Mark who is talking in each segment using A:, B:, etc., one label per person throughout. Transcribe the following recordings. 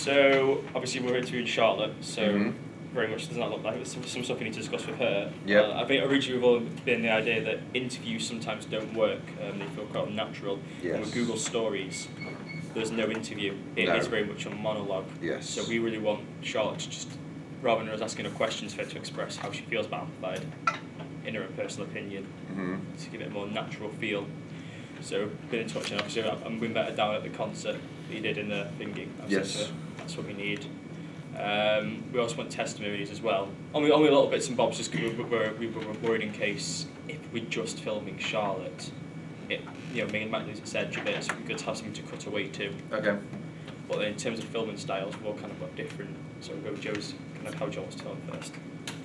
A: So obviously we're interviewing Charlotte, so very much does not look like there's some stuff you need to discuss with her.
B: Yep.
A: I think originally we've all been the idea that interviews sometimes don't work, they feel quite unnatural.
B: Yes.
A: And with Google Stories, there's no interview. It is very much a monologue.
B: Yes.
A: So we really want Charlotte to just, rather than us asking her questions, for her to express how she feels about Amplified in her own personal opinion, to give it a more natural feel. So been in touch, and obviously we met her down at the concert that you did in the thingy.
B: Yes.
A: That's what we need. We also want testimonies as well. Only little bits and bobs, just because we were worried in case if we're just filming Charlotte, Megan Matthews said a bit, so it'd be good to have something to cut away to.
B: Okay.
A: But then in terms of filming styles, we've all kind of got different. So we'll go with Joe's, kind of how Joe wants to film first.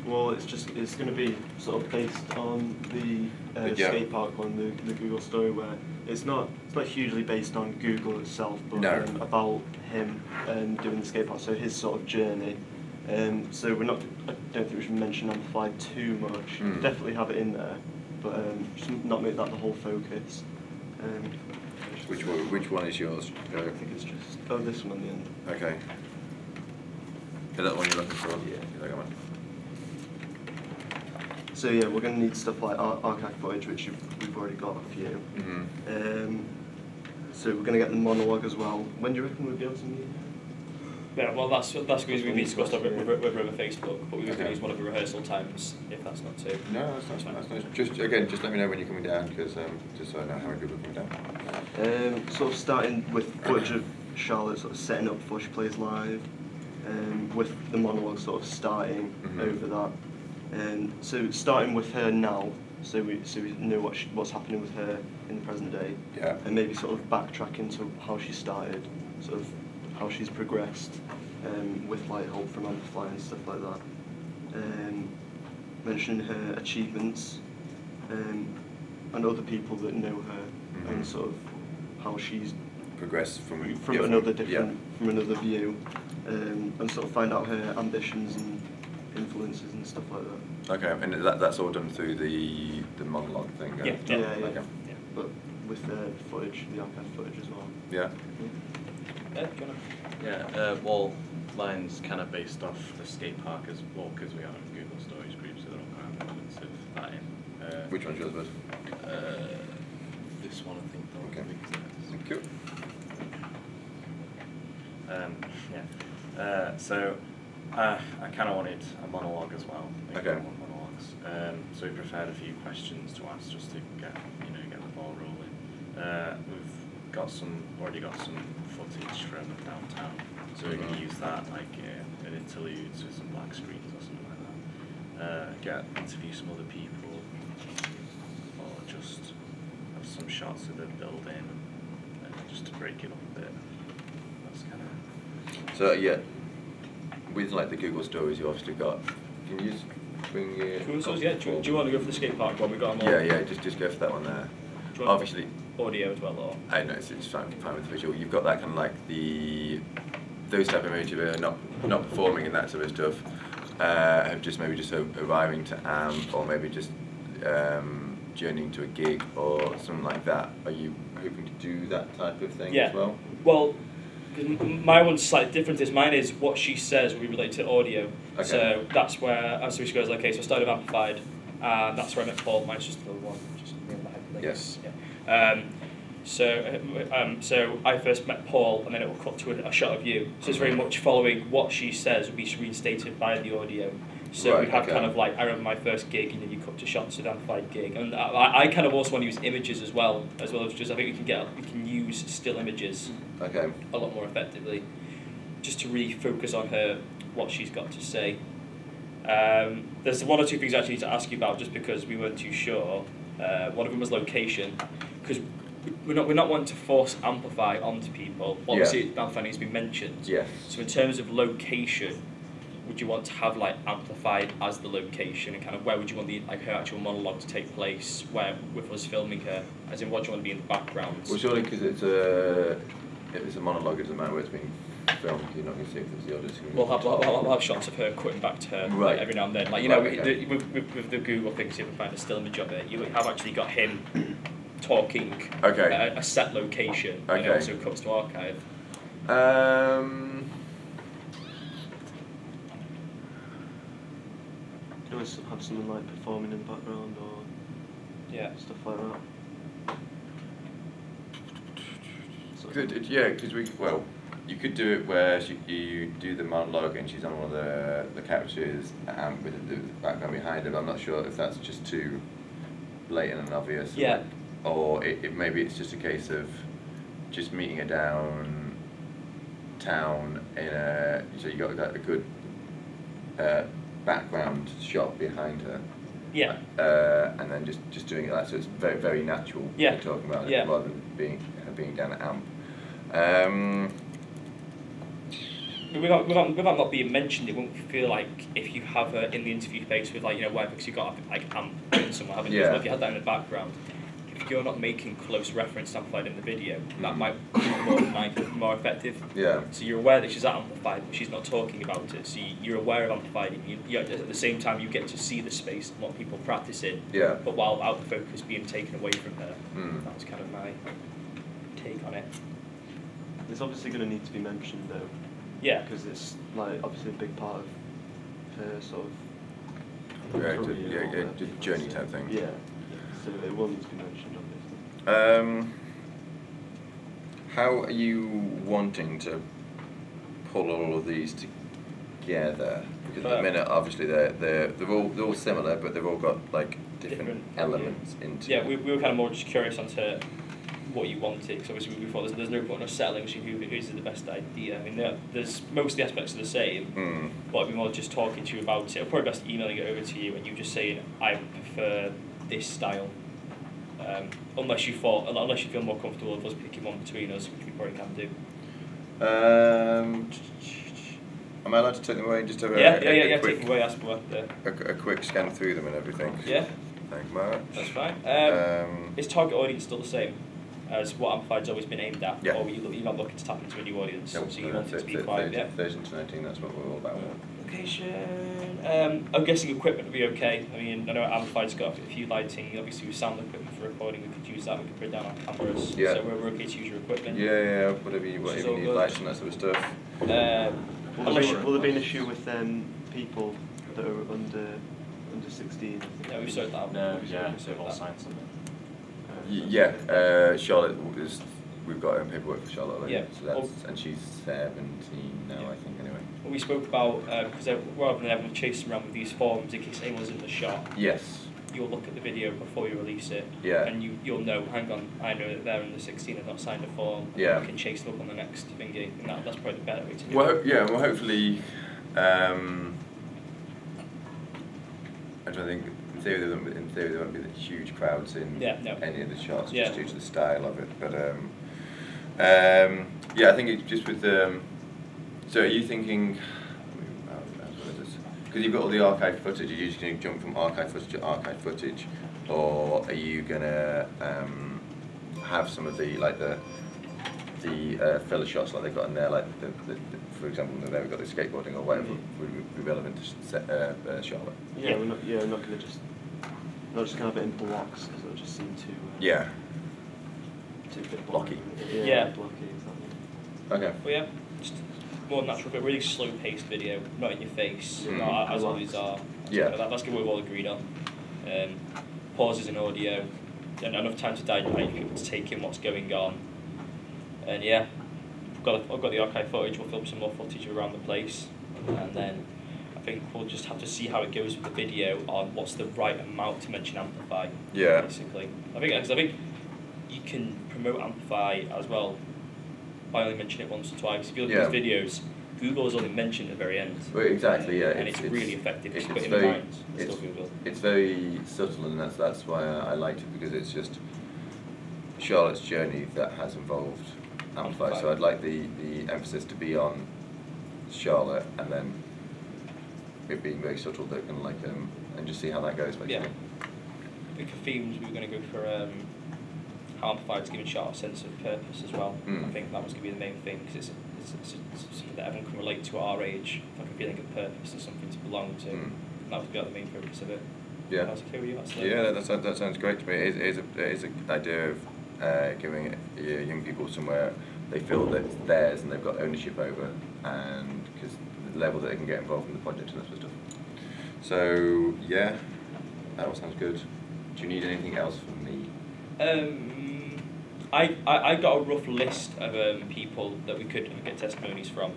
C: Well, it's going to be sort of based on the skate park one, the Google story, where it's not hugely based on Google itself, but about him doing the skate park, so his sort of journey. So I don't think we should mention Amplified too much. Definitely have it in there, but just not make that the whole focus.
B: Which one is yours, Joe?
C: I think it's just this one on the end.
B: Okay. Is that the one you're looking for?
C: Yeah.
B: That one.
C: So yeah, we're going to need stuff like archive footage, which we've already got a few. So we're going to get the monologue as well. When do you reckon we'll be able to meet?
A: Yeah, well that's because we discussed over Facebook, but we were going to use one of the rehearsal times if that's not too.
B: No, that's not. Just let me know when you're coming down, because just so I know how many people are coming down.
C: Sort of starting with footage of Charlotte sort of setting up before she plays live, with the monologue sort of starting over that. So starting with her now, so we know what's happening with her in the present day, and maybe sort of backtracking to how she started, sort of how she's progressed, with like help from Amplify and stuff like that. Mentioning her achievements, and other people that know her, and sort of how she's
B: progressed from
C: another view, and sort of find out her ambitions and influences and stuff like that.
B: Okay, and that's all done through the monologue thing.
A: Yeah.
B: Okay.
C: But with the footage, the archive footage as well.
B: Yeah.
D: Well, mine's kind of based off the skate park as well, because we are in Google Stories group, so there are kind of elements of that in.
B: Which one's yours, bud?
D: This one, I think.
B: Okay. Thank you.
D: So I kind of wanted a monologue as well.
B: Okay.
D: Monologues. So we prepared a few questions to ask just to get the ball rolling. We've already got some footage from downtown, so we're going to use that like an interludes with some black screens or something like that. Interview some other people, or just have some shots of the building, just to break it up a bit. That's kind of.
B: So yeah, with like the Google Stories, you obviously got. Can you just bring your?
A: Do you want to go for the skate park one? We got them all.
B: Yeah. Just go for that one there.
A: Do you want
B: Obviously.
A: Audio as well, or?
B: I know it's fine with the visual. You've got that kind of like those type of images that are not performing and that sort of stuff. Have just arriving to AMP, or maybe just journeying to a gig or something like that. Are you hoping to do that type of thing as well?
A: Well, my one's slightly different. Mine is what she says will be related to audio.
B: Okay.
A: So that's where, she goes, okay, so I started with Amplified, and that's where I met Paul. Mine's just another one, just near the hyperlinks.
B: Yes.
A: Yeah. So I first met Paul, and then it will cut to a shot of you. So it's very much following what she says will be reinstated by the audio. So we have kind of like, I remember my first gig, and then you cut to shots of the Amplified gig, and I kind of also want to use images as well as just I think we can use still images a lot more effectively, just to really focus on her, what she's got to say. There's one or two things I actually need to ask you about, just because we weren't too sure. One of them was location, because we're not wanting to force Amplify onto people. Obviously, Amplify needs to be mentioned.
B: Yeah.
A: So in terms of location, would you want to have like Amplified as the location, and kind of where would you want her actual monologue to take place? Where with us filming her, as in what do you want to be in the background?
B: Well, surely because it's a monologue, it doesn't matter where it's being filmed. You're not going to see if there's the audience.
A: We'll have shots of her quitting back to her like, every now and then. Like with the Google things, you can find a still image of it. You have actually got him talking at a set location, and it also cuts to archive.
C: have someone like performing in the background or
A: Yeah.
C: stuff like that.
B: Yeah, because you could do it where you do the monologue and she's on one of the couches with the background behind her. But I'm not sure if that's just too blatant and obvious.
A: Yeah.
B: Or maybe it's just a case of just meeting her downtown so you got like a good background shot behind her.
A: Yeah.
B: And then just doing it like so it's very very natural.
A: Yeah.
B: You're talking about
A: Yeah.
B: it rather than being down at amp.
A: Without not being mentioned, it won't feel like if you have her in the interview space with whatever, because you've got like amp somewhere, haven't you?
B: Yeah.
A: So if you had that in the background, if you're not making close reference to Amplified in the video, that might be more effective.
B: Yeah.
A: So you're aware that she's at Amplified, but she's not talking about it. So you're aware of Amplified, and you at the same time you get to see the space and what people practice in.
B: Yeah.
A: But while out the focus being taken away from her, that's kind of my take on it.
C: It's obviously going to need to be mentioned though.
A: Yeah.
C: Because it's like obviously a big part of her sort of
B: Yeah,
C: career or whatever.
B: journey type thing.
C: Yeah. So it will need to be mentioned obviously.
B: How are you wanting to pull all of these together? Because at the minute, obviously, they're all similar, but they've all got like different elements into.
A: Yeah, we were kind of more just curious onto what you wanted, because obviously we thought there's no point in us settling who's the best idea. I mean, there's most of the aspects are the same, but I'd be more just talking to you about it. Or probably best emailing it over to you and you just saying, I prefer this style. Unless you feel more comfortable with us picking one between us, which we probably can do.
B: Am I allowed to take them away and just have a
A: Take
B: quick,
A: them away, ask what.
B: a quick scan through them and everything?
A: Yeah,
B: Thank you much.
A: that's fine. Is target audience still the same as what Amplified's always been aimed at?
B: Yeah.
A: Or you're not looking to tap into a new audience? So you want it to be quite,
B: 13 to 19, that's what we're all about.
A: Location. I'm guessing equipment will be okay. I mean, I know Amplified's got a few lighting. Obviously, with sound equipment for recording, we could use that. We could put it down on cameras.
B: Yeah.
A: So we're okay to use your equipment.
B: Yeah, whatever you
A: Which is
B: need,
A: all good.
B: lights and that sort of stuff.
C: Will there be an issue with people that are under 16?
A: Yeah, we've sorted that out.
D: No,
A: We've
D: yeah,
A: sorted
D: they've all
A: that.
D: signed something.
B: Charlotte we've got paperwork for Charlotte already.
A: Yeah.
B: So that's, and she's 17 now, I think, anyway.
A: Well, we spoke about, because rather than everyone chasing around with these forms in case anyone's in the shop,
B: Yes.
A: you'll look at the video before you release it,
B: Yeah.
A: and you'll know, hang on, I know that they're in the 16 and not signed a form.
B: Yeah.
A: You can chase them up on the next thingy, and that's probably the better way to do
B: Well,
A: it.
B: yeah. Well, hopefully, I'm trying to think. In theory, there won't be the huge crowds in any of the shots, just due to the style of it. But yeah, I think it's just with. So, are you thinking? Because you've got all the archive footage. Are you just going to jump from archive footage to archive footage, or are you going to have some of the filler shots like they've got in there, like for example, they've got the skateboarding or whatever would be relevant to Charlotte?
C: Yeah, we're not going to just kind of have it in blocks because it'll just seem too bit
B: Blocky.
A: Yeah.
C: blocky, exactly.
B: Okay.
A: But yeah, just more natural, but really slow-paced video, not in your face, not as always are.
B: Yeah.
A: That's what we've all agreed on. Pauses in audio, and enough time to digest people to take in what's going on. And yeah, I've got the archive footage. We'll film some more footage around the place, and then I think we'll just have to see how it goes with the video on what's the right amount to mention Amplify.
B: Yeah.
A: Basically, I think you can promote Amplify as well by only mentioning it once or twice. If you look at these videos, Google is only mentioned at the very end.
B: Well, exactly. Yeah.
A: And it's really effective.
B: It's
A: Put in
B: very.
A: the mind. It's still Google.
B: It's very subtle, and that's why I liked it, because it's just Charlotte's journey that has involved Amplify. So I'd like the emphasis to be on Charlotte, and then it being very subtle, that can and just see how that goes. Basically.
A: Yeah. I think for themes we were going to go for how Amplified is giving Charlotte a sense of purpose as well. I think that was going to be the main thing, because it's something that everyone can relate to at our age, like a feeling of purpose and something to belong to. That would be the main focus of it.
B: Yeah.
A: That's okay with you?
B: That sounds great to me. It is an idea of giving young people somewhere they feel that it's theirs and they've got ownership over, and because the level that they can get involved in the project and that sort of stuff. So yeah, that all sounds good. Do you need anything else from me?
A: I got a rough list of people that we could get testimonies from,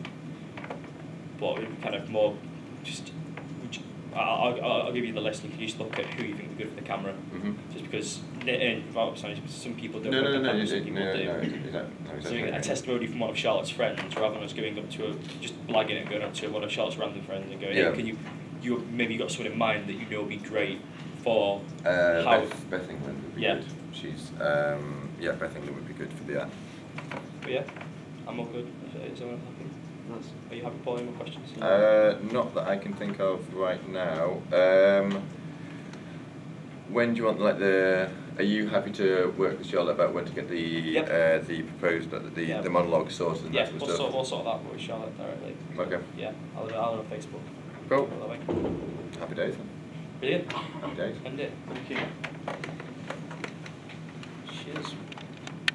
A: but it'd be kind of more just. I'll give you the list. And you can just look at who you think would be good for the camera.
B: Mhm.
A: Just because, some people don't.
B: No,
A: work
B: no,
A: the
B: no,
A: camera, some people do. So
B: exactly.
A: a testimony from one of Charlotte's friends, rather than us going up to just blagging it and going up to one of Charlotte's random friends and going,
B: Yeah.
A: hey, can you maybe got someone in mind that you know would be great for how.
B: Beth England would be
A: Yeah.
B: good. She's Beth England would be good for the app.
A: But yeah, I'm all good. Is everyone happy?
C: That's
A: Are you happy, Paul? Any more questions?
B: Not that I can think of right now. When do you want Are you happy to work with Charlotte about when to get the proposed the monologue sorted and
A: Yeah,
B: that sort of
A: we'll
B: stuff?
A: sort that with Charlotte directly.
B: Okay.
A: Yeah, I'll on Facebook.
B: Cool.
A: That way.
B: Happy days then.
A: Brilliant.
B: Happy days.
A: End it.
C: thank you.